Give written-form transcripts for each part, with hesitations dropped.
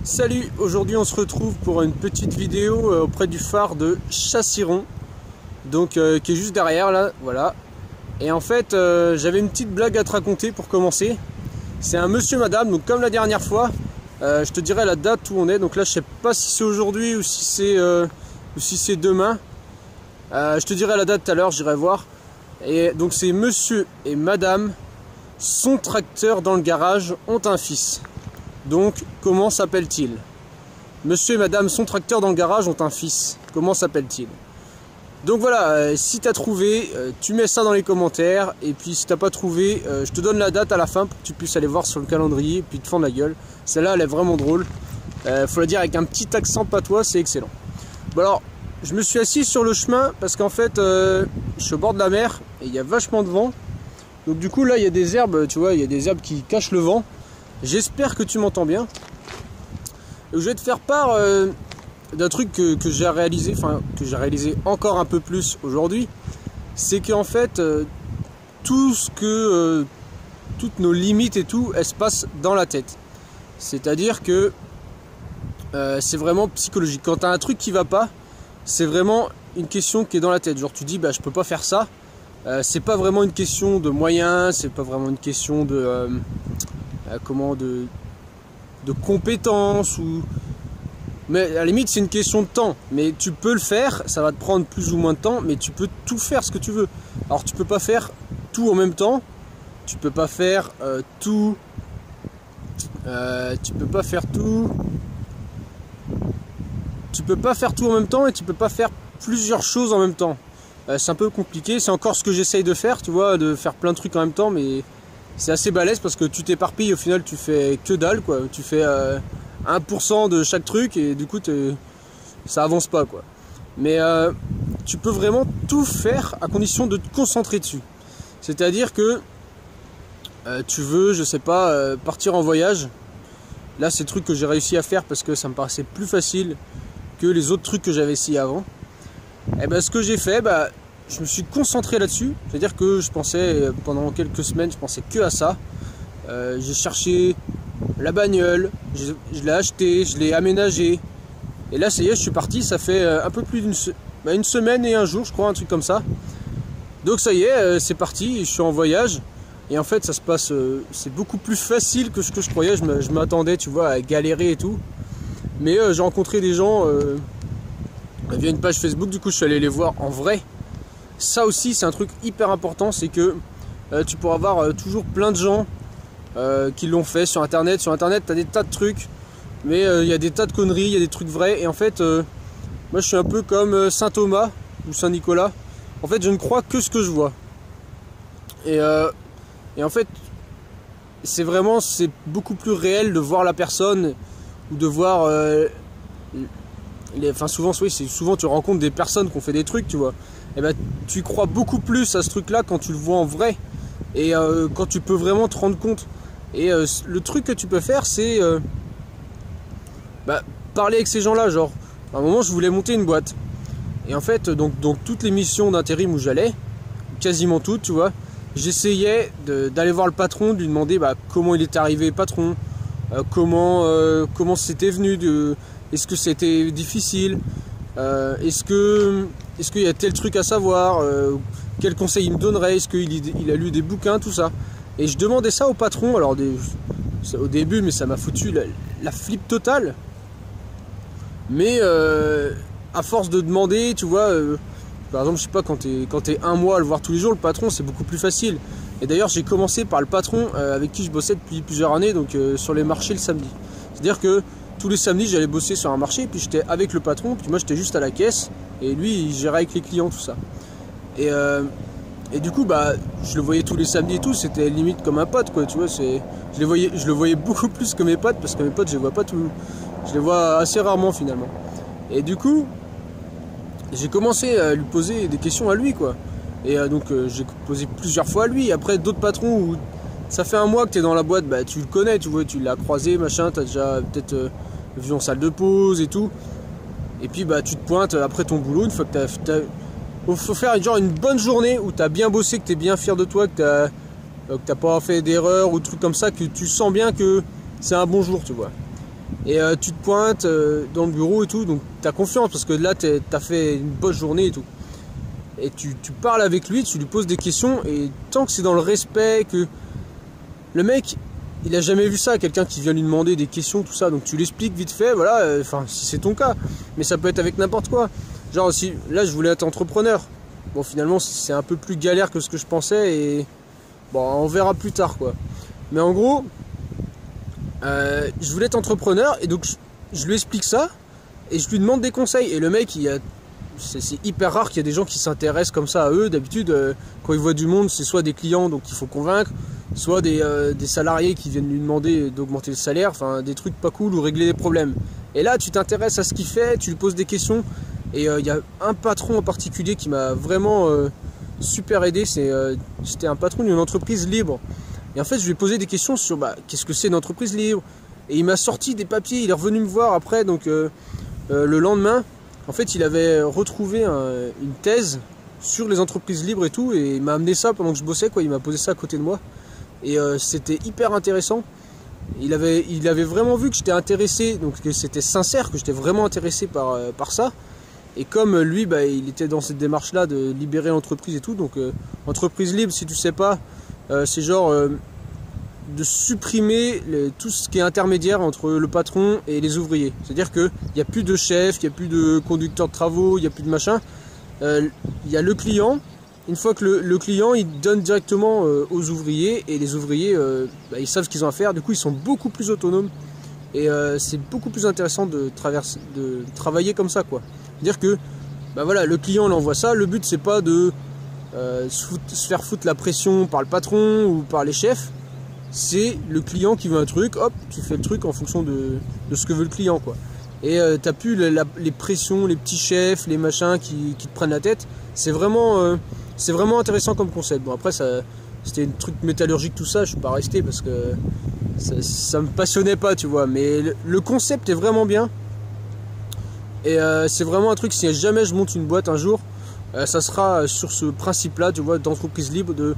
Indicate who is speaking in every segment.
Speaker 1: Salut, aujourd'hui on se retrouve pour une petite vidéo auprès du phare de Chassiron, donc qui est juste derrière là, voilà. Et en fait j'avais une petite blague à te raconter pour commencer. C'est un monsieur madame, donc comme la dernière fois, je te dirai la date où on est. Donc là je sais pas si c'est aujourd'hui ou si c'est demain. Je te dirai la date tout à l'heure, j'irai voir. Et donc c'est monsieur et madame, son tracteur dans le garage ont un fils. Donc, comment s'appelle-t-il? Monsieur et madame, son tracteur dans le garage ont un fils. Comment s'appelle-t-il? Donc voilà, si tu as trouvé, tu mets ça dans les commentaires. Et puis si tu n'as pas trouvé, je te donne la date à la fin pour que tu puisses aller voir sur le calendrier et puis te fendre la gueule. Celle-là, elle est vraiment drôle. Faut la dire avec un petit accent patois, c'est excellent. Bon alors, je me suis assis sur le chemin parce qu'en fait, je suis au bord de la mer et il y a vachement de vent. Donc du coup, là, il y a des herbes, tu vois, il y a des herbes qui cachent le vent. J'espère que tu m'entends bien. Je vais te faire part d'un truc que j'ai réalisé, enfin que j'ai réalisé encore un peu plus aujourd'hui. C'est qu'en fait, toutes nos limites et tout, elles se passent dans la tête. C'est-à-dire que c'est vraiment psychologique. Quand tu as un truc qui va pas, c'est vraiment une question qui est dans la tête. Genre tu dis, bah je peux pas faire ça. C'est pas vraiment une question de moyens, c'est pas vraiment une question de de compétences mais à la limite c'est une question de temps, mais tu peux le faire, ça va te prendre plus ou moins de temps, mais tu peux tout faire ce que tu veux. Alors tu peux pas faire tout en même temps, tu peux pas faire tout tu peux pas faire tout en même temps, et tu peux pas faire plusieurs choses en même temps. C'est un peu compliqué, c'est encore ce que j'essaye de faire, tu vois, de faire plein de trucs en même temps, mais c'est assez balèze parce que tu t'éparpilles, au final tu fais que dalle quoi, tu fais 1% de chaque truc et du coup ça avance pas quoi. Mais tu peux vraiment tout faire à condition de te concentrer dessus. C'est-à-dire que tu veux, je sais pas, partir en voyage. Là c'est le truc que j'ai réussi à faire parce que ça me paraissait plus facile que les autres trucs que j'avais essayé avant. Et ben ce que j'ai fait, je me suis concentré là-dessus, c'est-à-dire que je pensais, pendant quelques semaines, je pensais que à ça. J'ai cherché la bagnole, je l'ai acheté, je l'ai aménagé. Et là, ça y est, je suis parti, ça fait un peu plus une semaine et un jour, je crois, un truc comme ça. Donc ça y est, c'est parti, je suis en voyage. Et en fait, ça se passe, c'est beaucoup plus facile que ce que je croyais. Je m'attendais, tu vois, à galérer et tout. Mais j'ai rencontré des gens via une page Facebook, du coup, je suis allé les voir en vrai. Ça aussi c'est un truc hyper important, c'est que tu pourras avoir toujours plein de gens qui l'ont fait sur internet. Sur internet tu as des tas de trucs, mais il y a des tas de conneries, il y a des trucs vrais. Et en fait moi je suis un peu comme Saint Thomas ou Saint Nicolas. En fait je ne crois que ce que je vois. Et en fait c'est beaucoup plus réel de voir la personne ou de voir enfin souvent oui, souvent tu rencontres des personnes qui ont fait des trucs, tu vois. Et tu crois beaucoup plus à ce truc là quand tu le vois en vrai et quand tu peux vraiment te rendre compte. Et le truc que tu peux faire, c'est parler avec ces gens là. Genre à un moment je voulais monter une boîte et en fait donc toutes les missions d'intérim où j'allais, quasiment toutes, tu vois, j'essayais d'aller voir le patron, de lui demander comment il était arrivé patron, comment c'était venu, est-ce que c'était difficile, est-ce qu'il y a tel truc à savoir, quel conseil il me donnerait, est-ce qu'il a lu des bouquins, tout ça. Et je demandais ça au patron, alors au début, mais ça m'a foutu la flip totale. Mais à force de demander, tu vois, par exemple, je sais pas, quand t'es un mois à le voir tous les jours, le patron, c'est beaucoup plus facile. Et d'ailleurs, j'ai commencé par le patron avec qui je bossais depuis plusieurs années, donc sur les marchés le samedi. C'est-à-dire que tous les samedis, j'allais bosser sur un marché, puis j'étais avec le patron, puis moi j'étais juste à la caisse, et lui il gérait avec les clients, tout ça. Et du coup, je le voyais tous les samedis et tout, c'était limite comme un pote, quoi, tu vois. Je le voyais beaucoup plus que mes potes, parce que mes potes, je les vois pas je les vois assez rarement finalement. Et du coup, j'ai commencé à lui poser des questions à lui, quoi. Et donc j'ai posé plusieurs fois à lui. Après, d'autres patrons où ça fait un mois que tu es dans la boîte, tu le connais, tu vois, tu l'as croisé, machin, tu as déjà peut-être vu en salle de pause et tout. Et puis tu te pointes après ton boulot, une fois que faut faire genre une bonne journée où tu as bien bossé, que tu es bien fier de toi, que t'as pas fait d'erreur ou truc comme ça, que tu sens bien que c'est un bon jour, tu vois. Et tu te pointes dans le bureau et tout, donc tu as confiance parce que là tu as fait une bonne journée et tout. Et tu parles avec lui, tu lui poses des questions, et tant que c'est dans le respect, que le mec il a jamais vu ça, quelqu'un qui vient lui demander des questions, tout ça, donc tu l'expliques vite fait, voilà, enfin si c'est ton cas, mais ça peut être avec n'importe quoi. Genre si là je voulais être entrepreneur, bon finalement c'est un peu plus galère que ce que je pensais, et bon on verra plus tard quoi. Mais en gros, je voulais être entrepreneur, et donc je lui explique ça, et je lui demande des conseils, et le mec c'est hyper rare qu'il y ait des gens qui s'intéressent comme ça à eux. D'habitude quand ils voient du monde, c'est soit des clients donc il faut convaincre, soit des salariés qui viennent lui demander d'augmenter le salaire, enfin des trucs pas cool ou régler des problèmes. Et là tu t'intéresses à ce qu'il fait, tu lui poses des questions, et il y a un patron en particulier qui m'a vraiment super aidé, c'était un patron d'une entreprise libre. Et en fait je lui ai posé des questions sur qu'est-ce que c'est une entreprise libre, et il m'a sorti des papiers, il est revenu me voir après, donc le lendemain. En fait, il avait retrouvé une thèse sur les entreprises libres et tout, et il m'a amené ça pendant que je bossais, quoi. Il m'a posé ça à côté de moi, et c'était hyper intéressant. Il avait vraiment vu que j'étais intéressé, donc que c'était sincère, que j'étais vraiment intéressé par ça. Et comme lui, il était dans cette démarche-là de libérer l'entreprise et tout, donc entreprise libre, si tu sais pas, c'est genre de supprimer tout ce qui est intermédiaire entre le patron et les ouvriers. C'est-à-dire qu'il n'y a plus de chef, il n'y a plus de conducteur de travaux, il n'y a plus de machin. Il y a le client. Une fois que le client, il donne directement aux ouvriers, et les ouvriers, ils savent ce qu'ils ont à faire. Du coup, ils sont beaucoup plus autonomes. Et c'est beaucoup plus intéressant de travailler comme ça, quoi. C'est-à-dire que voilà, le client, il envoie ça. Le but, c'est pas de se faire foutre la pression par le patron ou par les chefs. C'est le client qui veut un truc, hop, tu fais le truc en fonction de ce que veut le client, quoi. Et t'as plus les pressions, les petits chefs, les machins qui te prennent la tête. C'est vraiment intéressant comme concept. Bon après c'était un truc métallurgique tout ça, je suis pas resté parce que ça me passionnait pas, tu vois. Mais le concept est vraiment bien. Et c'est vraiment un truc, si jamais je monte une boîte un jour, ça sera sur ce principe-là, tu vois, d'entreprise libre, de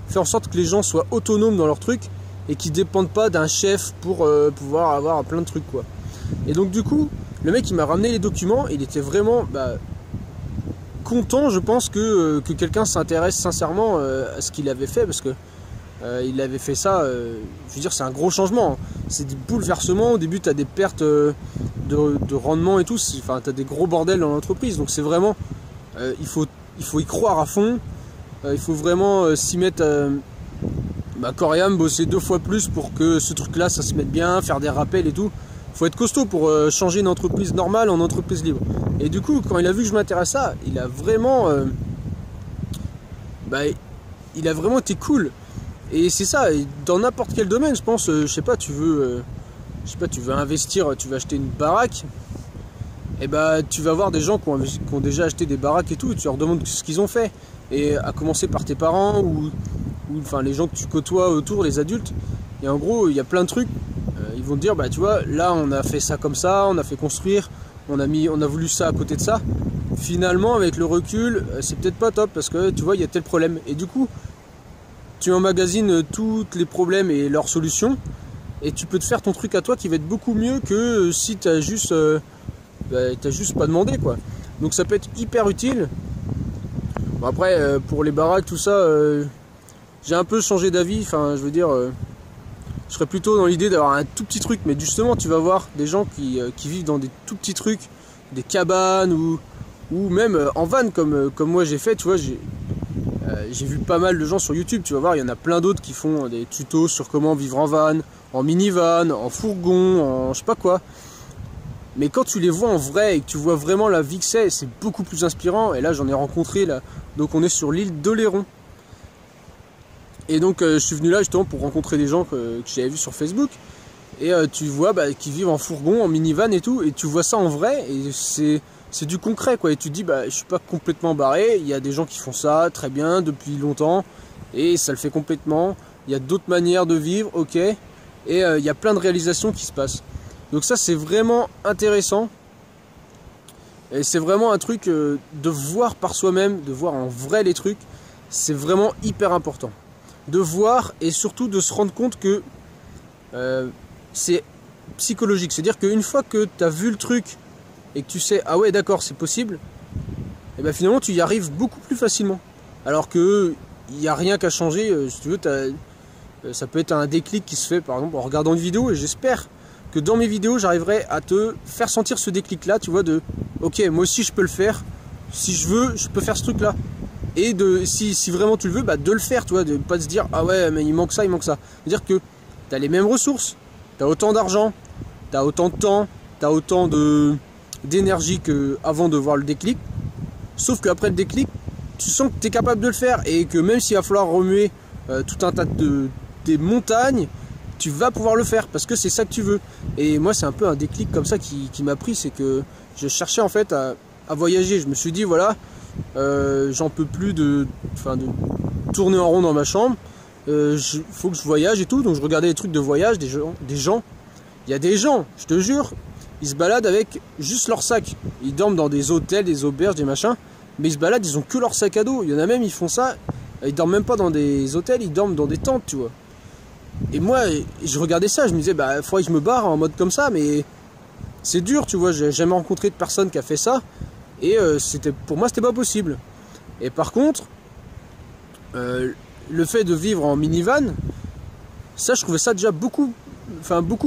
Speaker 1: faire en sorte que les gens soient autonomes dans leur truc et qu'ils ne dépendent pas d'un chef pour pouvoir avoir plein de trucs, quoi. Et donc du coup, le mec il m'a ramené les documents, il était vraiment content, je pense, que quelqu'un s'intéresse sincèrement à ce qu'il avait fait, parce que il avait fait ça, je veux dire, c'est un gros changement, c'est des bouleversements. Au début tu as des pertes de rendement et tout, enfin tu as des gros bordels dans l'entreprise, donc c'est vraiment, il faut y croire à fond. Il faut vraiment s'y mettre corps et âme, bosser 2 fois plus pour que ce truc là ça se mette bien, faire des rappels et tout. Il faut être costaud pour changer une entreprise normale en entreprise libre. Et du coup, quand il a vu que je m'intéresse à ça, il a vraiment été cool. Et c'est ça, dans n'importe quel domaine, je pense, je sais pas, tu veux investir, tu veux acheter une baraque, et tu vas voir des gens qui ont déjà acheté des baraques et tout, et tu leur demandes ce qu'ils ont fait. Et à commencer par tes parents ou enfin les gens que tu côtoies autour, les adultes. Et en gros, il y a plein de trucs. Ils vont te dire, tu vois, là on a fait ça comme ça, on a fait construire, on a voulu ça à côté de ça. Finalement, avec le recul, c'est peut-être pas top parce que tu vois, il y a tel problème. Et du coup, tu emmagasines tous les problèmes et leurs solutions, et tu peux te faire ton truc à toi qui va être beaucoup mieux que si t'as juste pas demandé, quoi. Donc ça peut être hyper utile. Bon après, pour les baraques, tout ça, j'ai un peu changé d'avis. Enfin, je veux dire, je serais plutôt dans l'idée d'avoir un tout petit truc. Mais justement, tu vas voir des gens qui vivent dans des tout petits trucs, des cabanes ou même en van comme moi j'ai fait. Tu vois, j'ai vu pas mal de gens sur YouTube. Tu vas voir, il y en a plein d'autres qui font des tutos sur comment vivre en van, en minivan, en fourgon, en je sais pas quoi. Mais quand tu les vois en vrai et que tu vois vraiment la vie que c'est beaucoup plus inspirant. Et là, j'en ai rencontré là. Donc on est sur l'île d'Oléron. Et donc je suis venu là justement pour rencontrer des gens que j'avais vus sur Facebook. Et tu vois qui vivent en fourgon, en minivan et tout. Et tu vois ça en vrai et c'est du concret, quoi. Et tu te dis, je suis pas complètement barré. Il y a des gens qui font ça très bien depuis longtemps. Et ça le fait complètement. Il y a d'autres manières de vivre, ok. Et il y a plein de réalisations qui se passent. Donc ça c'est vraiment intéressant. Et c'est vraiment un truc de voir par soi-même, de voir en vrai les trucs. C'est vraiment hyper important. De voir et surtout de se rendre compte que c'est psychologique. C'est-à-dire qu'une fois que tu as vu le truc et que tu sais, ah ouais d'accord c'est possible, et ben finalement tu y arrives beaucoup plus facilement. Alors que il n'y a rien qu'à changer, si tu veux, ça peut être un déclic qui se fait par exemple en regardant une vidéo, et j'espère que dans mes vidéos j'arriverai à te faire sentir ce déclic là, tu vois, de ok moi aussi je peux le faire, si je veux je peux faire ce truc là. Et si vraiment tu le veux, bah de le faire, tu vois, de pas se dire ah ouais mais il manque ça, il manque ça. C'est-à-dire que tu as les mêmes ressources, tu as autant d'argent, tu as autant de temps, tu as autant d'énergie qu'avant de voir le déclic. Sauf qu'après le déclic, tu sens que tu es capable de le faire et que même s'il va falloir remuer tout un tas des montagnes, tu vas pouvoir le faire parce que c'est ça que tu veux. Et moi c'est un peu un déclic comme ça qui m'a pris, c'est que je cherchais en fait à voyager. Je me suis dit voilà, j'en peux plus de tourner en rond dans ma chambre, faut que je voyage et tout. Donc je regardais les trucs de voyage, des gens. Il y a des gens, je te jure, ils se baladent avec juste leur sac. Ils dorment dans des hôtels, des auberges, des machins, mais ils se baladent, ils ont que leur sac à dos. Il y en a même, ils font ça, ils dorment même pas dans des hôtels, ils dorment dans des tentes, tu vois. Et moi, je regardais ça, je me disais, bah, faudrait que je me barre en mode comme ça, mais c'est dur, tu vois. J'ai jamais rencontré de personne qui a fait ça, et pour moi, c'était pas possible. Et par contre, le fait de vivre en minivan, ça, je trouvais ça déjà beaucoup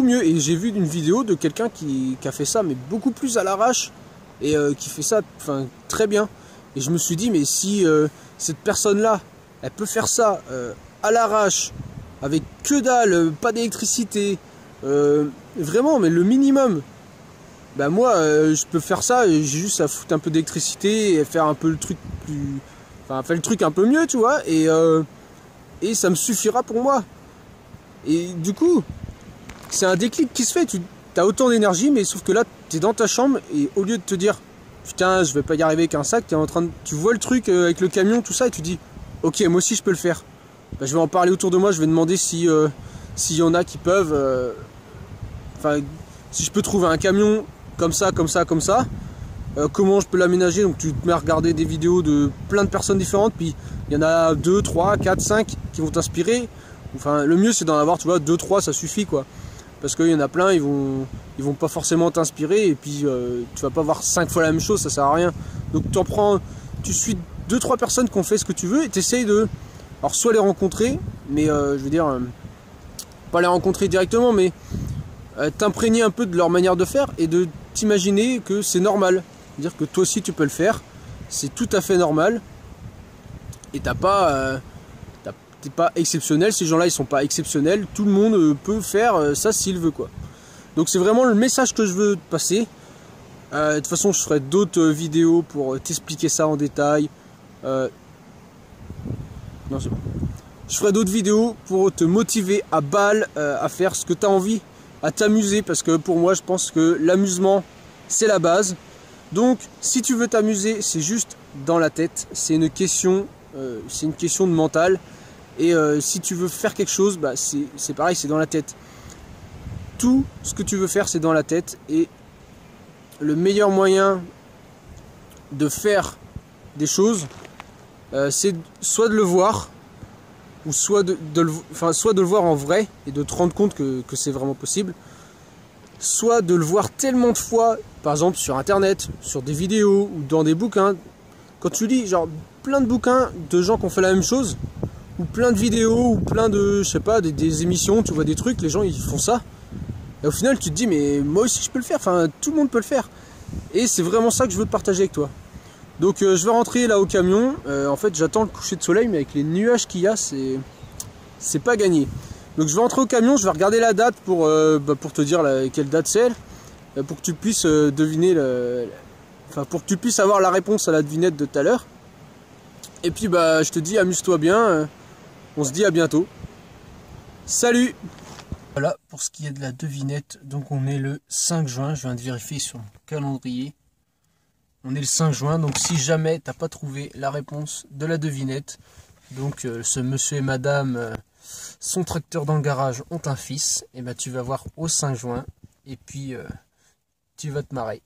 Speaker 1: mieux. Et j'ai vu une vidéo de quelqu'un qui a fait ça, mais beaucoup plus à l'arrache, et qui fait ça très bien. Et je me suis dit, mais si cette personne-là, elle peut faire ça à l'arrache, avec que dalle, pas d'électricité, vraiment, mais le minimum, bah moi, je peux faire ça, j'ai juste à foutre un peu d'électricité et faire un peu le truc plus... Enfin, faire le truc un peu mieux, tu vois, et ça me suffira pour moi. Et du coup, c'est un déclic qui se fait, tu as autant d'énergie, mais sauf que là, tu es dans ta chambre, et au lieu de te dire, putain, je vais pas y arriver avec un sac, tu vois le truc avec le camion, tout ça, et tu dis, ok, moi aussi je peux le faire. Bah, je vais en parler autour de moi, je vais demander s'il y en a qui peuvent, si je peux trouver un camion comme ça, comment je peux l'aménager. Donc tu te mets à regarder des vidéos de plein de personnes différentes, puis il y en a 2, 3, 4, 5 qui vont t'inspirer. Enfin, le mieux c'est d'en avoir, tu vois, 2, 3, ça suffit quoi. Parce qu'il y en a plein, ils vont pas forcément t'inspirer, et puis tu vas pas voir 5 fois la même chose, ça sert à rien. Donc tu suis 2, 3 personnes qui ont fait ce que tu veux, et tu essayes de... Alors soit les rencontrer, mais je veux dire, pas les rencontrer directement, mais t'imprégner un peu de leur manière de faire, et de t'imaginer que c'est normal. C'est-à-dire que toi aussi tu peux le faire, c'est tout à fait normal, et t'es pas exceptionnel, ces gens-là ils sont pas exceptionnels, tout le monde peut faire ça s'il veut quoi. Donc c'est vraiment le message que je veux te passer. De toute façon je ferai d'autres vidéos pour t'expliquer ça en détail. Non, c'est bon. Je ferai d'autres vidéos pour te motiver à balle, à faire ce que tu as envie, à t'amuser, parce que pour moi je pense que l'amusement c'est la base. Donc si tu veux t'amuser, c'est juste dans la tête, c'est une question de mental. Et si tu veux faire quelque chose, bah, c'est pareil, c'est dans la tête. Tout ce que tu veux faire, c'est dans la tête. Et le meilleur moyen de faire des choses, c'est soit de le voir, ou soit de le voir en vrai et de te rendre compte que c'est vraiment possible, soit de le voir tellement de fois, par exemple sur internet, sur des vidéos ou dans des bouquins. Quand tu lis genre plein de bouquins de gens qui ont fait la même chose, ou plein de vidéos, ou plein de, je sais pas, des émissions, tu vois des trucs, les gens ils font ça, et au final tu te dis mais moi aussi je peux le faire, enfin tout le monde peut le faire. Et c'est vraiment ça que je veux partager avec toi. Donc je vais rentrer là au camion, en fait j'attends le coucher de soleil, mais avec les nuages qu'il y a, c'est pas gagné. Donc je vais rentrer au camion, je vais regarder la date pour te dire quelle date c'est, pour que tu puisses deviner, pour que tu puisses avoir la réponse à la devinette de tout à l'heure. Et puis bah je te dis amuse-toi bien, on se dit à bientôt. Salut! Voilà pour ce qui est de la devinette, donc on est le 5 juin, je viens de vérifier sur mon calendrier. On est le 5 juin, donc si jamais t'as pas trouvé la réponse de la devinette, donc ce monsieur et madame, son tracteur dans le garage ont un fils, et bah tu vas voir au 5 juin, et puis tu vas te marrer.